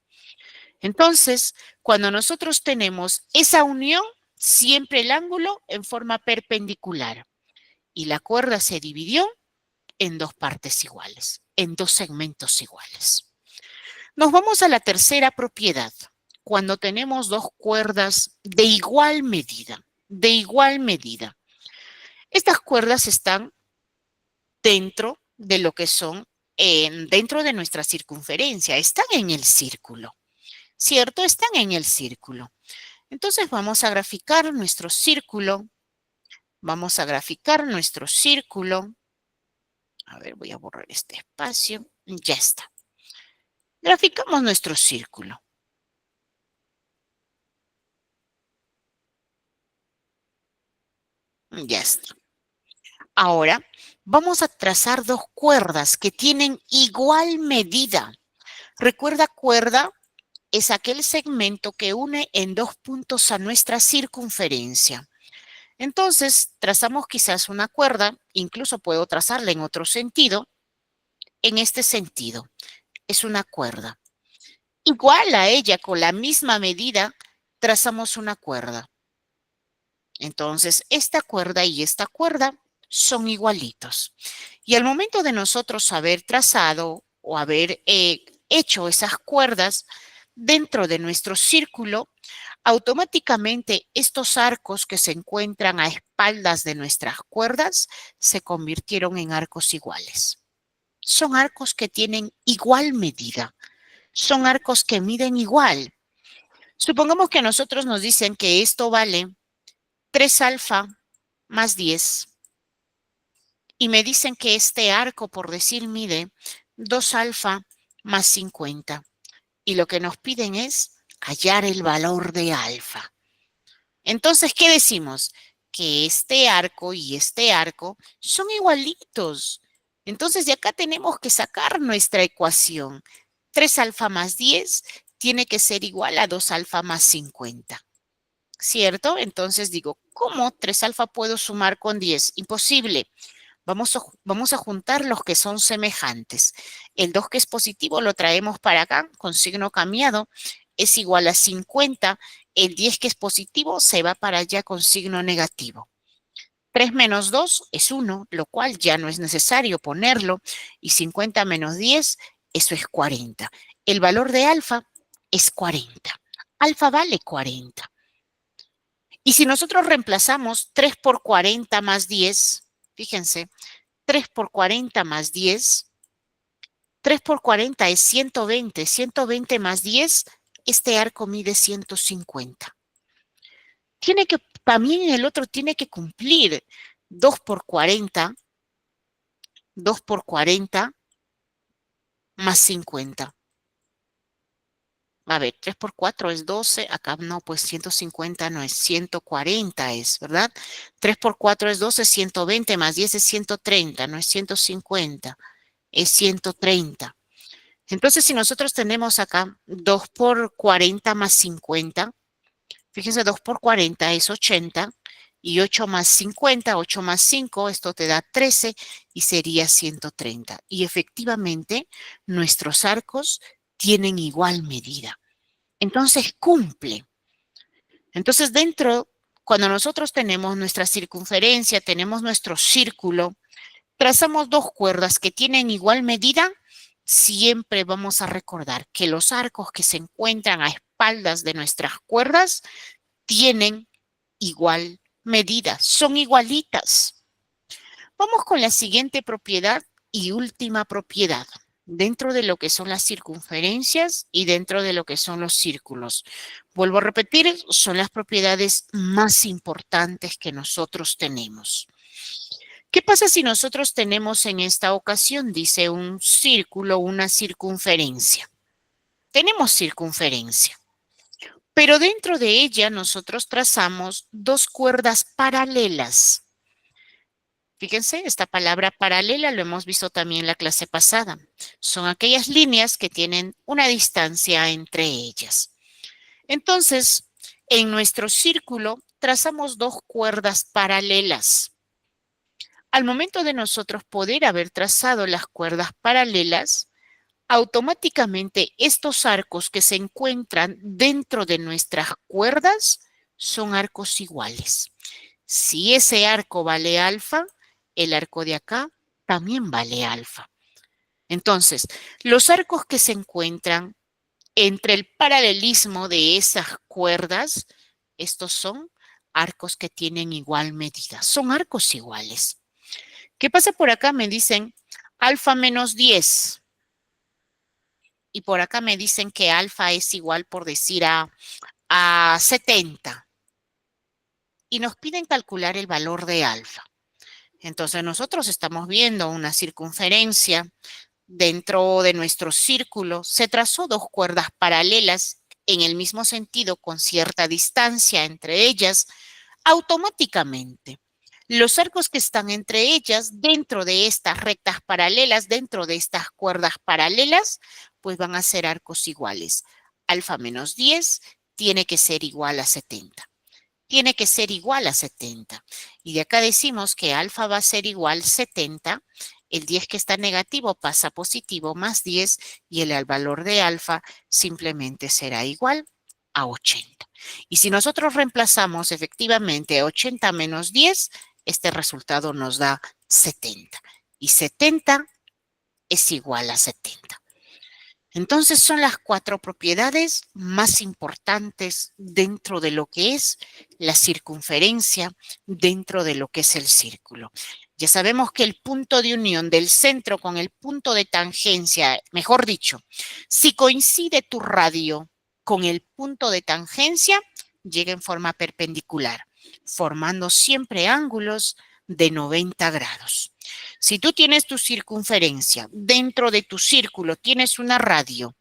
Entonces, cuando nosotros tenemos esa unión, siempre el ángulo en forma perpendicular. Y la cuerda se dividió en dos partes iguales, en dos segmentos iguales. Nos vamos a la tercera propiedad, cuando tenemos dos cuerdas de igual medida, Estas cuerdas están dentro de lo que son, dentro de nuestra circunferencia, están en el círculo, ¿cierto? Están en el círculo. Entonces vamos a graficar nuestro círculo. A ver, voy a borrar este espacio. Ya está. Graficamos nuestro círculo. Ya está. Ahora vamos a trazar dos cuerdas que tienen igual medida. Recuerda, cuerda es aquel segmento que une en dos puntos a nuestra circunferencia. Entonces, trazamos quizás una cuerda, incluso puedo trazarla en otro sentido. En este sentido, es una cuerda. Igual a ella, con la misma medida, trazamos una cuerda. Entonces, esta cuerda y esta cuerda son igualitos. Y al momento de nosotros haber trazado o haber hecho esas cuerdas dentro de nuestro círculo, automáticamente estos arcos que se encuentran a espaldas de nuestras cuerdas se convirtieron en arcos iguales. Son arcos que tienen igual medida. Son arcos que miden igual. Supongamos que a nosotros nos dicen que esto vale 3 alfa más 10. Y me dicen que este arco, por decir, mide 2 alfa más 50. Y lo que nos piden es hallar el valor de alfa. Entonces, ¿qué decimos? Que este arco y este arco son igualitos. Entonces, de acá tenemos que sacar nuestra ecuación. 3 alfa más 10 tiene que ser igual a 2 alfa más 50. ¿Cierto? Entonces digo, ¿cómo 3 alfa puedo sumar con 10? Imposible. Vamos a juntar los que son semejantes. El 2 que es positivo lo traemos para acá con signo cambiado. Es igual a 50. El 10 que es positivo se va para allá con signo negativo. 3 menos 2 es 1, lo cual ya no es necesario ponerlo. Y 50 menos 10, eso es 40. El valor de alfa es 40. Alfa vale 40. Y si nosotros reemplazamos 3 por 40 más 10, fíjense, 3 por 40 más 10, 3 por 40 es 120, 120 más 10, este arco mide 150. También el otro tiene que cumplir 2 por 40 más 50. A ver, 3 por 4 es 12. Acá no, pues 150 no es, 140 es, ¿verdad? 3 por 4 es 12, 120 más 10 es 130, no es 150, es 130. Entonces, si nosotros tenemos acá 2 por 40 más 50, fíjense, 2 por 40 es 80 y 8 más 50, 8 más 5, esto te da 13 y sería 130. Y efectivamente, nuestros arcos tienen igual medida. Entonces, cumple. Entonces, cuando nosotros tenemos nuestra circunferencia, tenemos nuestro círculo, trazamos dos cuerdas que tienen igual medida, siempre vamos a recordar que los arcos que se encuentran a espaldas de nuestras cuerdas tienen igual medida, son igualitas. Vamos con la siguiente propiedad y última propiedad, dentro de lo que son las circunferencias y dentro de lo que son los círculos. Vuelvo a repetir, son las propiedades más importantes que nosotros tenemos. ¿Qué pasa si nosotros tenemos en esta ocasión, dice un círculo, una circunferencia? Tenemos circunferencia, pero dentro de ella nosotros trazamos dos cuerdas paralelas. Fíjense, esta palabra paralela lo hemos visto también en la clase pasada. Son aquellas líneas que tienen una distancia entre ellas. Entonces, en nuestro círculo trazamos dos cuerdas paralelas. Al momento de nosotros poder haber trazado las cuerdas paralelas, automáticamente estos arcos que se encuentran dentro de nuestras cuerdas son arcos iguales. Si ese arco vale alfa, el arco de acá también vale alfa. Entonces, los arcos que se encuentran entre el paralelismo de esas cuerdas, estos son arcos que tienen igual medida, son arcos iguales. ¿Qué pasa por acá? Me dicen alfa menos 10. Y por acá me dicen que alfa es igual, por decir, a 70. Y nos piden calcular el valor de alfa. Entonces nosotros estamos viendo una circunferencia dentro de nuestro círculo. Se trazó dos cuerdas paralelas en el mismo sentido con cierta distancia entre ellas. Automáticamente, los arcos que están entre ellas, dentro de estas rectas paralelas, dentro de estas cuerdas paralelas, pues van a ser arcos iguales. Alfa menos 10 tiene que ser igual a 70. Tiene que ser igual a 70. Y de acá decimos que alfa va a ser igual a 70. El 10 que está negativo pasa a positivo más 10 y el valor de alfa simplemente será igual a 80. Y si nosotros reemplazamos efectivamente 80 menos 10, este resultado nos da 70. Y 70 es igual a 70. Entonces son las cuatro propiedades más importantes dentro de lo que es la circunferencia, dentro de lo que es el círculo. Ya sabemos que el punto de unión del centro con el punto de tangencia, mejor dicho, si coincide tu radio con el punto de tangencia, llega en forma perpendicular, formando siempre ángulos de 90 grados. Si tú tienes tu circunferencia, dentro de tu círculo tienes una radio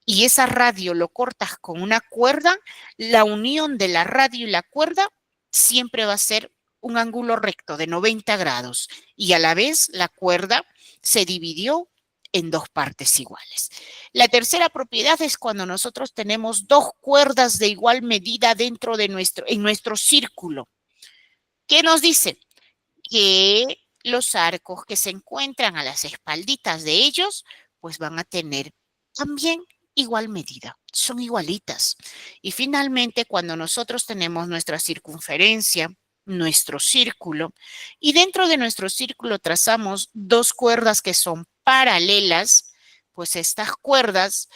y esa radio lo cortas con una cuerda, la unión de la radio y la cuerda siempre va a ser un ángulo recto de 90 grados y a la vez la cuerda se dividió en dos partes iguales. La tercera propiedad es cuando nosotros tenemos dos cuerdas de igual medida dentro de en nuestro círculo. ¿Qué nos dice? Que los arcos que se encuentran a las espalditas de ellos, pues van a tener también igual medida, son igualitas. Y finalmente, cuando nosotros tenemos nuestra circunferencia, nuestro círculo, y dentro de nuestro círculo trazamos dos cuerdas que son paralelas, pues estas cuerdas,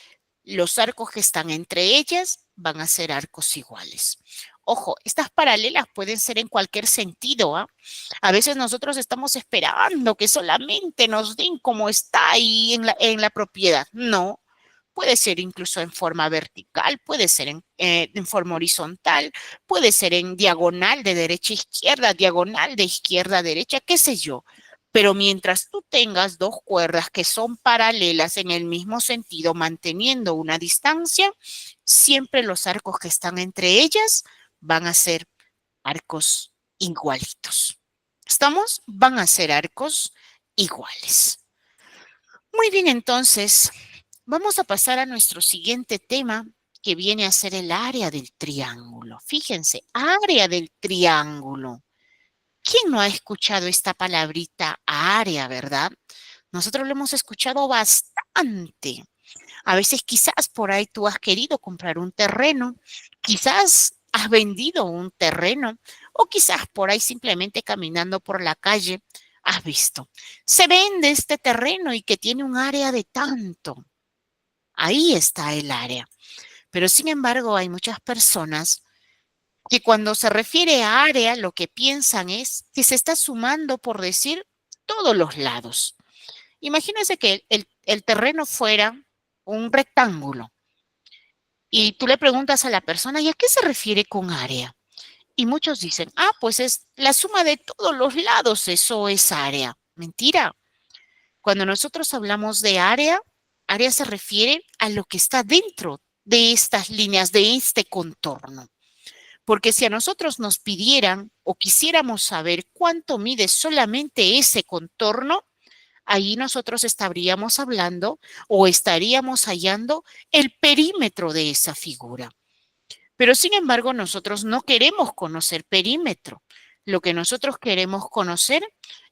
los arcos que están entre ellas, van a ser arcos iguales. Ojo, estas paralelas pueden ser en cualquier sentido, ¿ah? A veces nosotros estamos esperando que solamente nos den como está ahí en la propiedad. No, puede ser incluso en forma vertical, puede ser en forma horizontal, puede ser en diagonal de derecha a izquierda, diagonal de izquierda a derecha, qué sé yo. Pero mientras tú tengas dos cuerdas que son paralelas en el mismo sentido, manteniendo una distancia, siempre los arcos que están entre ellas van a ser arcos igualitos. ¿Estamos? Van a ser arcos iguales. Muy bien, entonces, vamos a pasar a nuestro siguiente tema, que viene a ser el área del triángulo. Fíjense, área del triángulo. ¿Quién no ha escuchado esta palabrita área, verdad? Nosotros lo hemos escuchado bastante. A veces quizás por ahí tú has querido comprar un terreno, quizás has vendido un terreno o quizás por ahí simplemente caminando por la calle has visto. Se vende este terreno y que tiene un área de tanto. Ahí está el área. Pero sin embargo hay muchas personas que cuando se refiere a área lo que piensan es que se está sumando, por decir, todos los lados. Imagínense que el terreno fuera un rectángulo y tú le preguntas a la persona, ¿y a qué se refiere con área? Y muchos dicen, pues es la suma de todos los lados, eso es área. Mentira. Cuando nosotros hablamos de área, área se refiere a lo que está dentro de estas líneas, de este contorno. Porque si a nosotros nos pidieran o quisiéramos saber cuánto mide solamente ese contorno, ahí nosotros estaríamos hablando o estaríamos hallando el perímetro de esa figura. Pero sin embargo, nosotros no queremos conocer perímetro. Lo que nosotros queremos conocer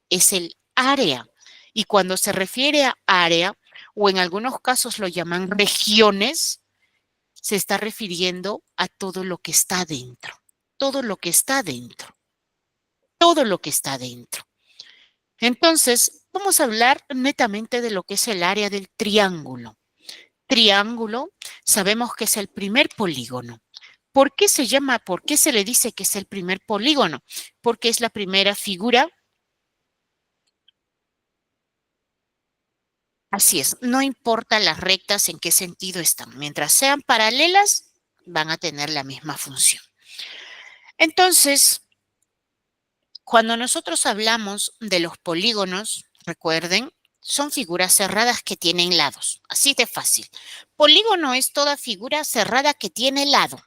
es el área. Y cuando se refiere a área, o en algunos casos lo llaman regiones, se está refiriendo a todo lo que está dentro. Todo lo que está dentro. Todo lo que está dentro. Entonces, vamos a hablar netamente de lo que es el área del triángulo. Triángulo, sabemos que es el primer polígono. ¿Por qué se le dice que es el primer polígono? Porque es la primera figura. Así es, no importa las rectas en qué sentido están. Mientras sean paralelas, van a tener la misma función. Entonces, cuando nosotros hablamos de los polígonos, recuerden, son figuras cerradas que tienen lados. Así de fácil. Polígono es toda figura cerrada que tiene lado.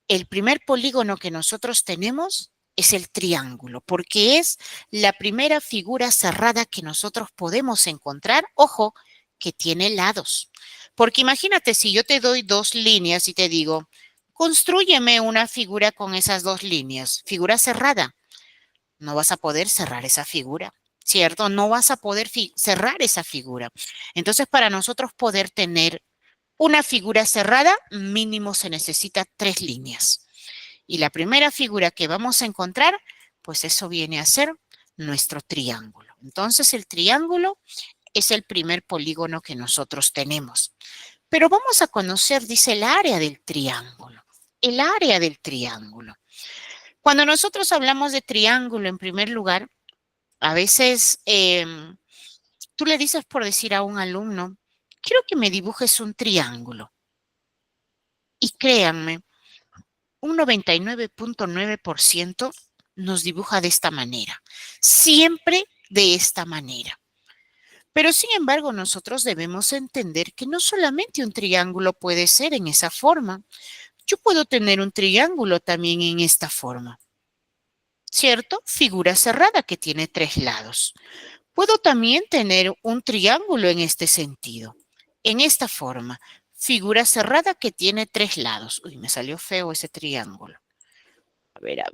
El primer polígono que nosotros tenemos es el triángulo, porque es la primera figura cerrada que nosotros podemos encontrar, ojo, que tiene lados. Porque imagínate si yo te doy dos líneas y te digo, constrúyeme una figura con esas dos líneas, figura cerrada. No vas a poder cerrar esa figura, ¿cierto? No vas a poder cerrar esa figura. Entonces, para nosotros poder tener una figura cerrada, mínimo se necesita 3 líneas. Y la primera figura que vamos a encontrar, pues eso viene a ser nuestro triángulo. Entonces, el triángulo es el primer polígono que nosotros tenemos. Pero vamos a conocer, dice, el área del triángulo. El área del triángulo. Cuando nosotros hablamos de triángulo, en primer lugar, a veces tú le dices por decir a un alumno, quiero que me dibujes un triángulo. Y créanme, un 99.9% nos dibuja de esta manera. Siempre de esta manera. Pero sin embargo, nosotros debemos entender que no solamente un triángulo puede ser en esa forma. Yo puedo tener un triángulo también en esta forma. ¿Cierto? Figura cerrada que tiene 3 lados. Puedo también tener un triángulo en este sentido, en esta forma. Figura cerrada que tiene 3 lados. Uy, me salió feo ese triángulo. A ver.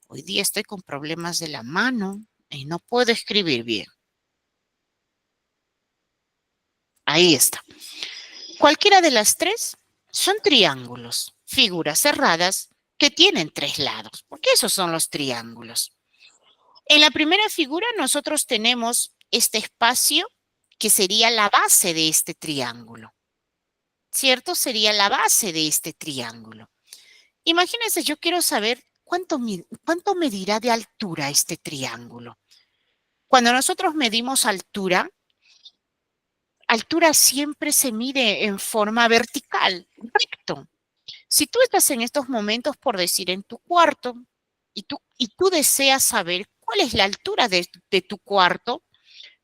Hoy día estoy con problemas de la mano y no puedo escribir bien. Ahí está. Cualquiera de las 3 son triángulos, figuras cerradas que tienen 3 lados, porque esos son los triángulos. En la primera figura nosotros tenemos este espacio que sería la base de este triángulo, ¿cierto? Sería la base de este triángulo. Imagínense, yo quiero saber cuánto medirá de altura este triángulo. Cuando nosotros medimos altura siempre se mide en forma vertical, recto. Si tú estás en estos momentos, por decir, en tu cuarto, y tú deseas saber ¿cuál es la altura de tu cuarto?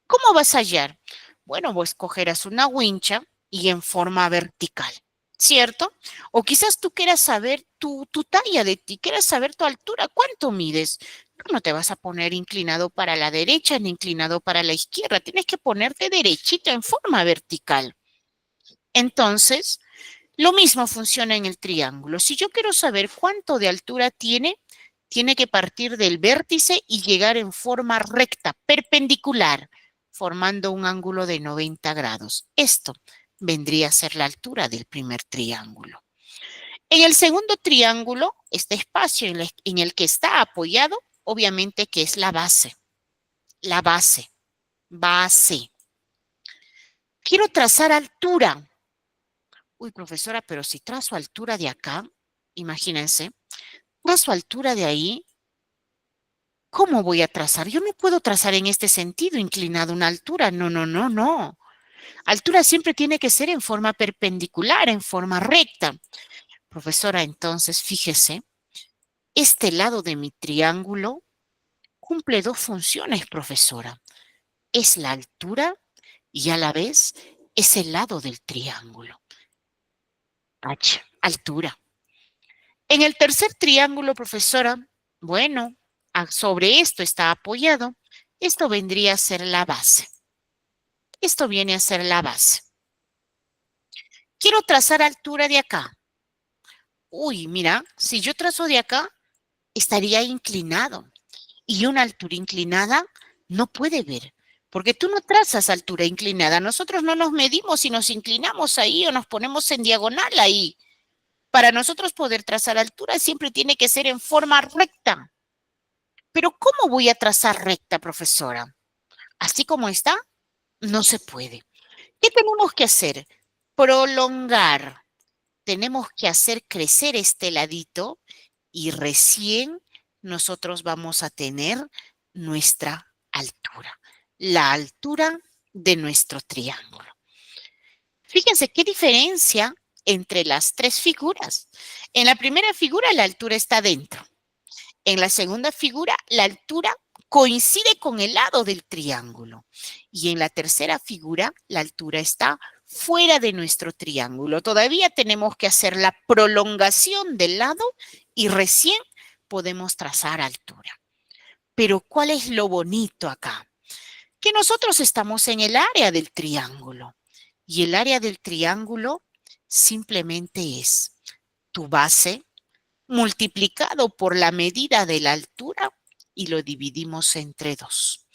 ¿Cómo vas a hallar? Bueno, vos cogerás una wincha y en forma vertical, ¿cierto? O quizás tú quieras saber tu talla de ti, quieras saber tu altura, ¿cuánto mides? Tú no te vas a poner inclinado para la derecha ni inclinado para la izquierda, tienes que ponerte derechito en forma vertical. Entonces, lo mismo funciona en el triángulo. Si yo quiero saber cuánto de altura tiene que partir del vértice y llegar en forma recta, perpendicular, formando un ángulo de 90 grados. Esto vendría a ser la altura del primer triángulo. En el segundo triángulo, este espacio en el que está apoyado, obviamente que es la base. La base. Base. Quiero trazar altura. Uy, profesora, pero si trazo altura de acá, imagínense, trazo altura de ahí, ¿cómo voy a trazar? Yo no puedo trazar en este sentido, inclinado una altura. No, no, no, no. Altura siempre tiene que ser en forma perpendicular, en forma recta. Profesora, entonces, fíjese, este lado de mi triángulo cumple dos funciones, profesora. Es la altura y a la vez es el lado del triángulo. H, altura. En el tercer triángulo, profesora, bueno, sobre esto está apoyado. Esto vendría a ser la base. Esto viene a ser la base. Quiero trazar altura de acá. Uy, mira, si yo trazo de acá, estaría inclinado. Y una altura inclinada no puede ver, porque tú no trazas altura inclinada. Nosotros no nos medimos y nos inclinamos ahí o nos ponemos en diagonal ahí. Para nosotros poder trazar altura siempre tiene que ser en forma recta. Pero ¿cómo voy a trazar recta, profesora? Así como está, no se puede. ¿Qué tenemos que hacer? Prolongar. Tenemos que hacer crecer este ladito y recién nosotros vamos a tener nuestra altura, la altura de nuestro triángulo. Fíjense qué diferencia entre las tres figuras. En la primera figura la altura está dentro. En la segunda figura la altura coincide con el lado del triángulo. Y en la tercera figura la altura está fuera de nuestro triángulo. Todavía tenemos que hacer la prolongación del lado y recién podemos trazar altura. Pero ¿cuál es lo bonito acá? Que nosotros estamos en el área del triángulo. Y el área del triángulo simplemente es tu base multiplicado por la medida de la altura y lo dividimos entre 2.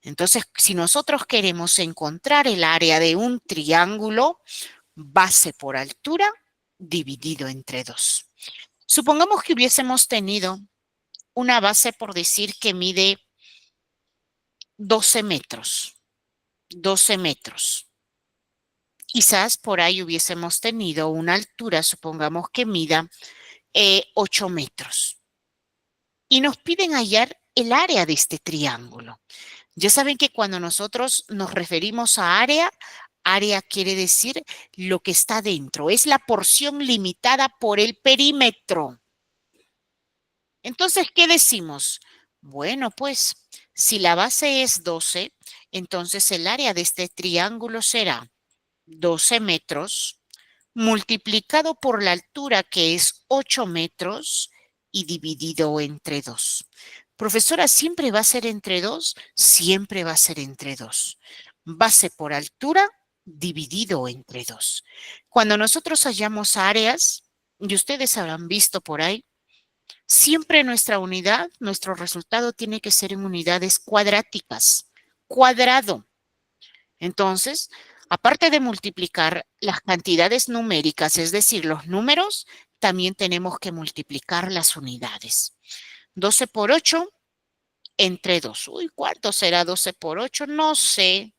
Entonces, si nosotros queremos encontrar el área de un triángulo, base por altura dividido entre 2. Supongamos que hubiésemos tenido una base, por decir, que mide 12 metros. 12 metros. Quizás por ahí hubiésemos tenido una altura, supongamos que mida 8 metros. Y nos piden hallar el área de este triángulo. Ya saben que cuando nosotros nos referimos a área, área quiere decir lo que está dentro. Es la porción limitada por el perímetro. Entonces, ¿qué decimos? Bueno, pues, si la base es 12, entonces el área de este triángulo será 12 metros multiplicado por la altura, que es 8 metros, y dividido entre 2. Profesora, ¿siempre va a ser entre 2? Siempre va a ser entre 2. Base por altura dividido entre 2. Cuando nosotros hallamos áreas, y ustedes habrán visto por ahí, siempre nuestra unidad, nuestro resultado tiene que ser en unidades cuadráticas. Cuadrado. Entonces, aparte de multiplicar las cantidades numéricas, es decir, los números, también tenemos que multiplicar las unidades. 12 por 8 entre 2. Uy, ¿cuánto será 12 por 8? No sé.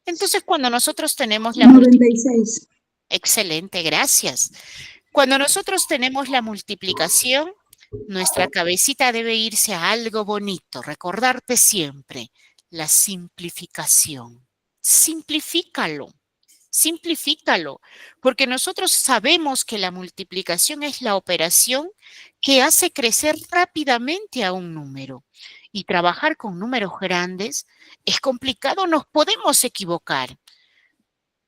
Entonces, cuando nosotros tenemos la 96. Excelente, gracias. Cuando nosotros tenemos la multiplicación, nuestra cabecita debe irse a algo bonito. Recordarte siempre la simplificación. Simplifícalo. Simplifícalo, porque nosotros sabemos que la multiplicación es la operación que hace crecer rápidamente a un número. Y trabajar con números grandes es complicado, nos podemos equivocar.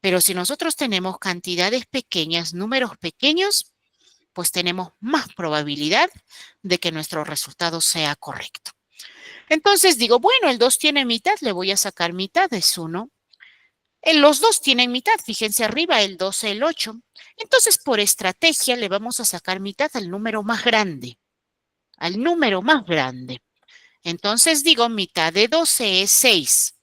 Pero si nosotros tenemos cantidades pequeñas, números pequeños, pues tenemos más probabilidad de que nuestro resultado sea correcto. Entonces digo, bueno, el 2 tiene mitad, le voy a sacar mitad, es 1. Los dos tienen mitad, fíjense arriba, el 12, el 8. Entonces, por estrategia, le vamos a sacar mitad al número más grande. Al número más grande. Entonces digo, mitad de 12 es 6.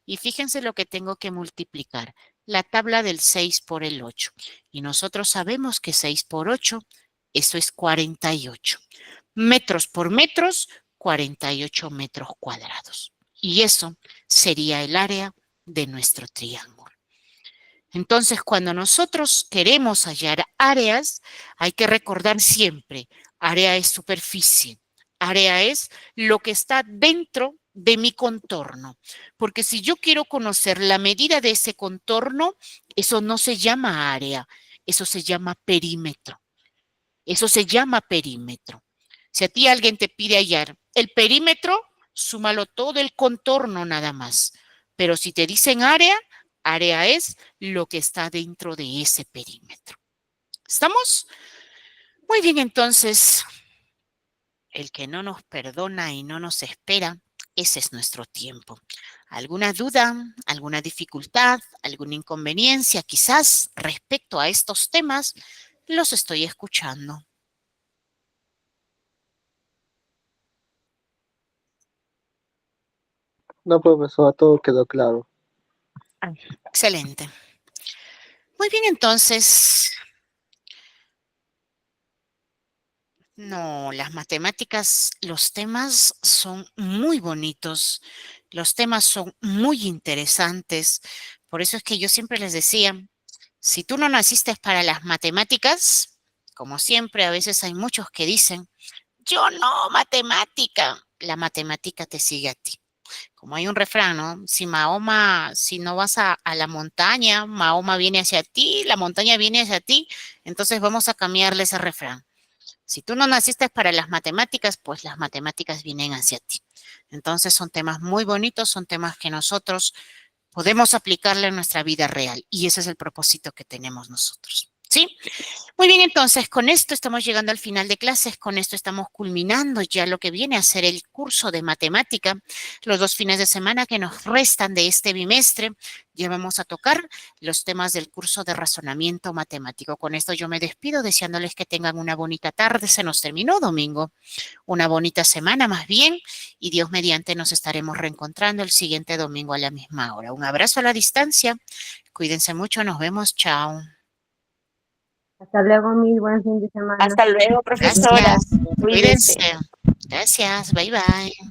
Y fíjense lo que tengo que multiplicar. La tabla del 6 por el 8. Y nosotros sabemos que 6 por 8, eso es 48. Metros por metros, 48 metros cuadrados. Y eso sería el área de nuestro triángulo. Entonces, cuando nosotros queremos hallar áreas, hay que recordar siempre, área es superficie, área es lo que está dentro de mi contorno. Porque si yo quiero conocer la medida de ese contorno, eso no se llama área, eso se llama perímetro. Eso se llama perímetro. Si a ti alguien te pide hallar el perímetro, súmalo todo el contorno nada más. Pero si te dicen área, área es lo que está dentro de ese perímetro. ¿Estamos? Muy bien, entonces, el que no nos perdona y no nos espera, ese es nuestro tiempo. ¿Alguna duda, alguna dificultad, alguna inconveniencia quizás respecto a estos temas? Los estoy escuchando. No, profesor, todo quedó claro. Excelente. Muy bien, entonces, no, las matemáticas, los temas son muy bonitos, los temas son muy interesantes. Por eso es que yo siempre les decía, si tú no naciste para las matemáticas, como siempre, a veces hay muchos que dicen, yo no, matemática, la matemática te sigue a ti. Como hay un refrán, ¿no? Si no vas a la montaña, Mahoma viene hacia ti, la montaña viene hacia ti, entonces vamos a cambiarle ese refrán. Si tú no naciste para las matemáticas, pues las matemáticas vienen hacia ti. Entonces son temas muy bonitos, son temas que nosotros podemos aplicarle en nuestra vida real y ese es el propósito que tenemos nosotros. ¿Sí? Muy bien, entonces con esto estamos llegando al final de clases, con esto estamos culminando ya lo que viene a ser el curso de matemática. Los 2 fines de semana que nos restan de este bimestre, ya vamos a tocar los temas del curso de razonamiento matemático. Con esto yo me despido deseándoles que tengan una bonita tarde, se nos terminó domingo, una bonita semana más bien y Dios mediante nos estaremos reencontrando el siguiente domingo a la misma hora. Un abrazo a la distancia, cuídense mucho, nos vemos, chao. Hasta luego, Miss. Buen fin de semana. Hasta luego, profesora. Gracias. Cuídese. Cuídense. Gracias. Bye, bye.